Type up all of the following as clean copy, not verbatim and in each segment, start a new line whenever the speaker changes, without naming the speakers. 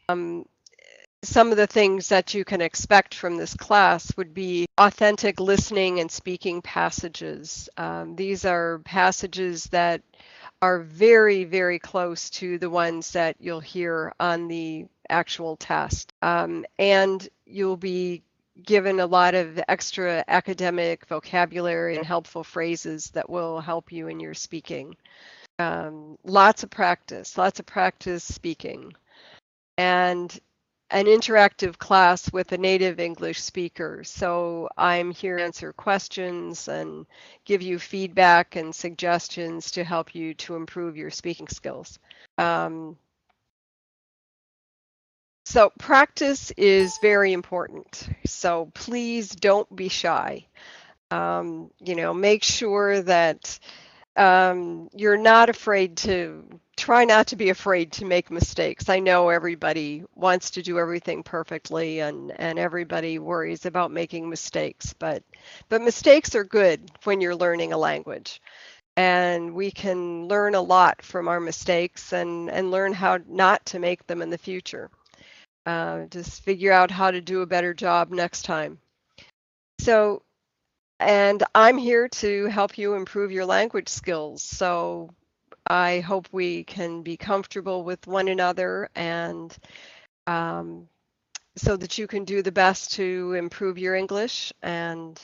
Some of the things that you can expect from this class would be authentic listening and speaking passages. These are passages that are very, very close to the ones that you'll hear on the actual test. And you'll be given a lot of extra academic vocabulary and helpful phrases that will help you in your speaking. Lots of practice speaking. And an interactive class with a native English speaker. So I'm here to answer questions and give you feedback and suggestions to help you to improve your speaking skills. So practice is very important. So please don't be shy. Make sure that you're not afraid to try not to be afraid to make mistakes. I know everybody wants to do everything perfectly and everybody worries about making mistakes, but mistakes are good when you're learning a language. And we can learn a lot from our mistakes and learn how not to make them in the future. Just figure out how to do a better job next time. So, and I'm here to help you improve your language skills. So I hope we can be comfortable with one another and so that you can do the best to improve your English and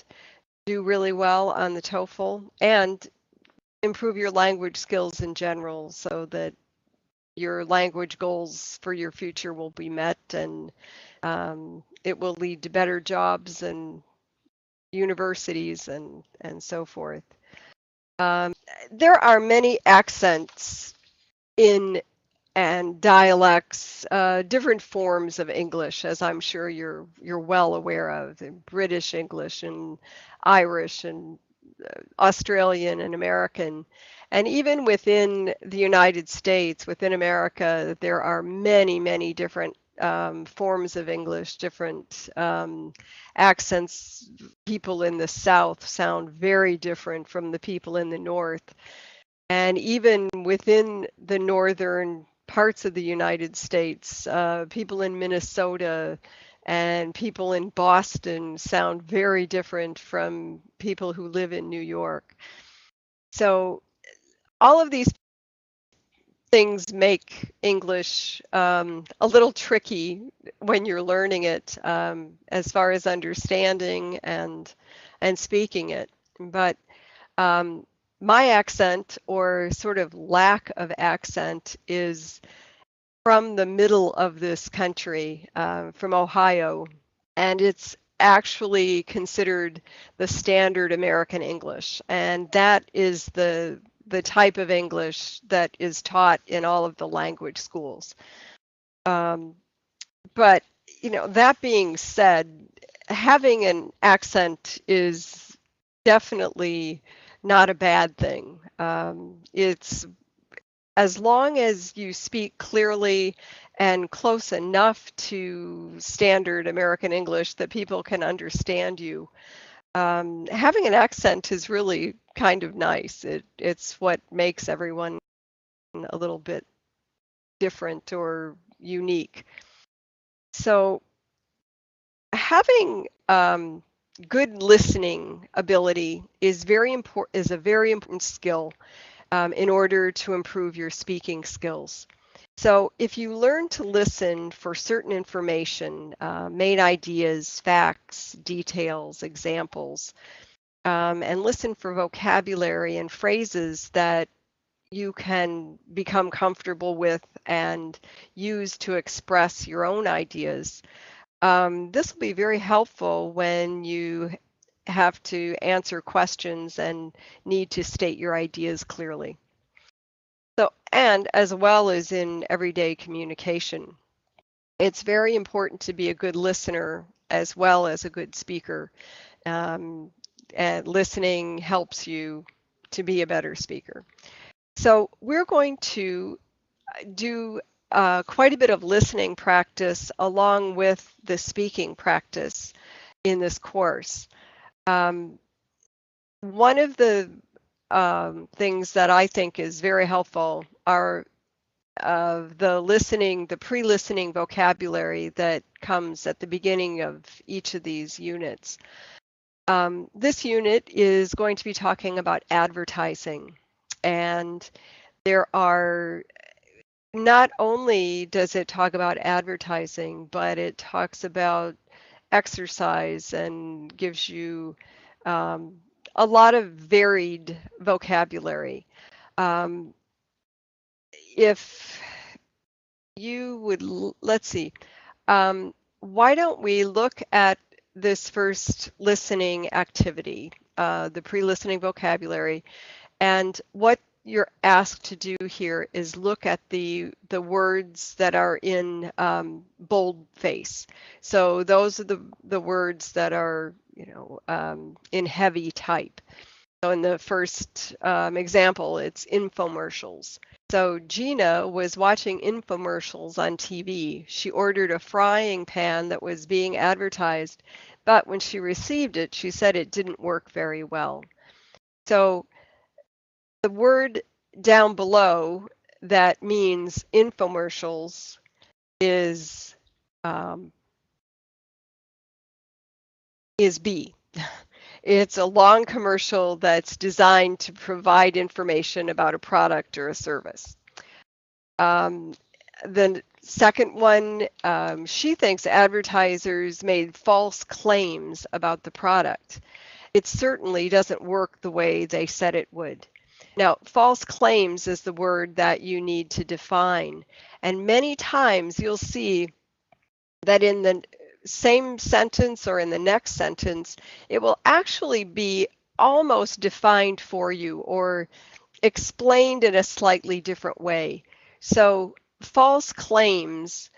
do really well on the TOEFL and improve your language skills in general so that your language goals for your future will be met and it will lead to better jobs and universities and so forth. There are many accents in and dialects, different forms of English, as I'm sure you're well aware of, British English and Irish and Australian and American. And even within the United States, within America, there are many, many different forms of English, different accents. People in the South sound very different from the people in the North. And even within the northern parts of the United States, people in Minnesota and people in Boston sound very different from people who live in New York. So all of these things make English a little tricky when you're learning it, as far as understanding and speaking it. But my accent, or sort of lack of accent, is from the middle of this country, from Ohio, and it's actually considered the standard American English, and that is the type of English that is taught in all of the language schools. But that being said, having an accent is definitely not a bad thing. It's as long as you speak clearly and close enough to standard American English that people can understand you. Having an accent is really kind of nice. It's what makes everyone a little bit different or unique. So having good listening ability is a very important skill in order to improve your speaking skills. So if you learn to listen for certain information, main ideas, facts, details, examples, and listen for vocabulary and phrases that you can become comfortable with and use to express your own ideas, this will be very helpful when you have to answer questions and need to state your ideas clearly. So, and as well as in everyday communication, it's very important to be a good listener as well as a good speaker. And listening helps you to be a better speaker. So we're going to do quite a bit of listening practice along with the speaking practice in this course. One of the things that I think is very helpful are of the listening, the pre-listening vocabulary that comes at the beginning of each of these units. This unit is going to be talking about advertising, and there are not only does it talk about advertising, but it talks about exercise and gives you um, a lot of varied vocabulary. Um, if you would, let's see, why don't we look at this first listening activity, the pre-listening vocabulary, and what you're asked to do here is look at the words that are in boldface. So those are the words that are, in heavy type. So in the first example, it's infomercials. So Gina was watching infomercials on TV. She ordered a frying pan that was being advertised, but when she received it, she said it didn't work very well. So the word down below that means infomercials is um, B. It's a long commercial that's designed to provide information about a product or a service. The second one, she thinks advertisers made false claims about the product. It certainly doesn't work the way they said it would. Now, false claims is the word that you need to define. And many times you'll see that in the same sentence or in the next sentence, it will actually be almost defined for you or explained in a slightly different way. So false claims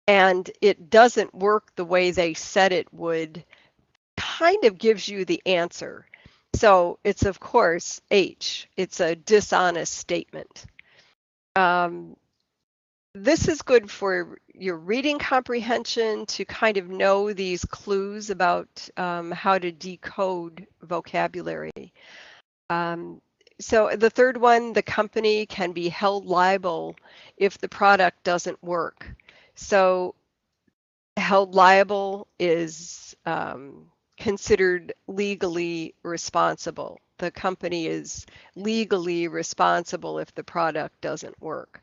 and it doesn't work the way they said it would kind of gives you the answer. So it's, of course, H. It's a dishonest statement. This is good for your reading comprehension to kind of know these clues about how to decode vocabulary. So the third one, the company can be held liable if the product doesn't work. So held liable is considered legally responsible. The company is legally responsible if the product doesn't work.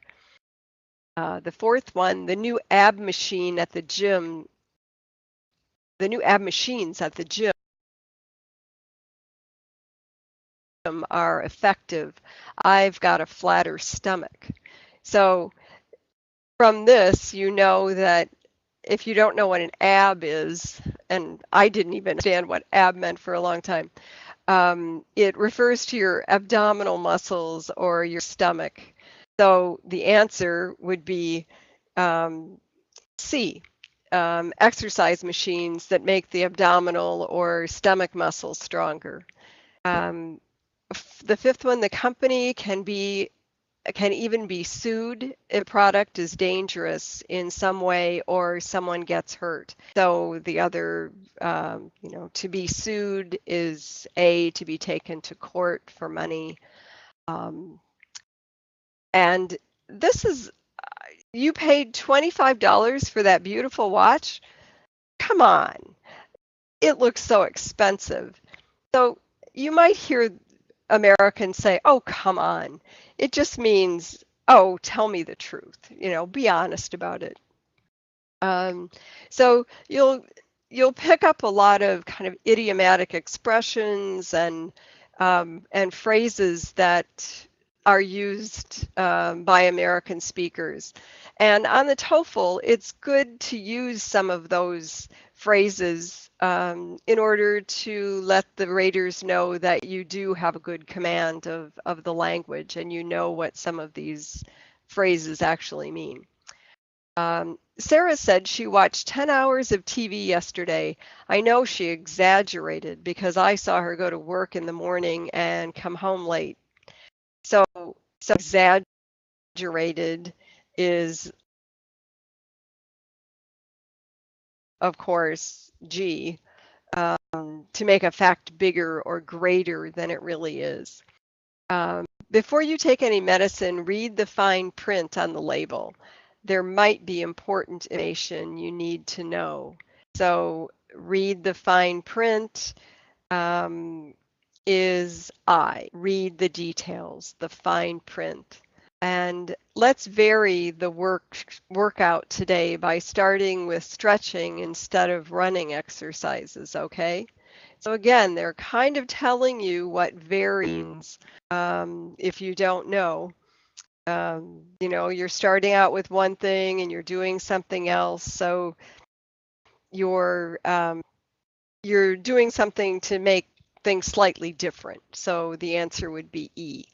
The fourth one, the new ab machine at the gym, the new ab machines at the gym are effective. I've got a flatter stomach. So from this, you know that if you don't know what an ab is, and I didn't even understand what ab meant for a long time, it refers to your abdominal muscles or your stomach. So the answer would be C, exercise machines that make the abdominal or stomach muscles stronger. The fifth one, the company can even be sued if a product is dangerous in some way or someone gets hurt. So the other, to be sued is A, to be taken to court for money. And this is, you paid $25 for that beautiful watch? Come on, it looks so expensive. So you might hear Americans say, oh, come on. It just means, oh, tell me the truth, be honest about it. So you'll pick up a lot of kind of idiomatic expressions and phrases that are used by American speakers. And on the TOEFL, it's good to use some of those phrases in order to let the raters know that you do have a good command of the language and you know what some of these phrases actually mean. Sarah said she watched 10 hours of TV yesterday. I know she exaggerated because I saw her go to work in the morning and come home late. So exaggerated is, of course, G, to make a fact bigger or greater than it really is. Before you take any medicine, read the fine print on the label. There might be important information you need to know. So read the fine print. Is I. Read the details, the fine print. And let's vary the workout today by starting with stretching instead of running exercises, okay? So again, they're kind of telling you what varies if you don't know. You're starting out with one thing and you're doing something else. So you're you're doing something to make things slightly different. So the answer would be E.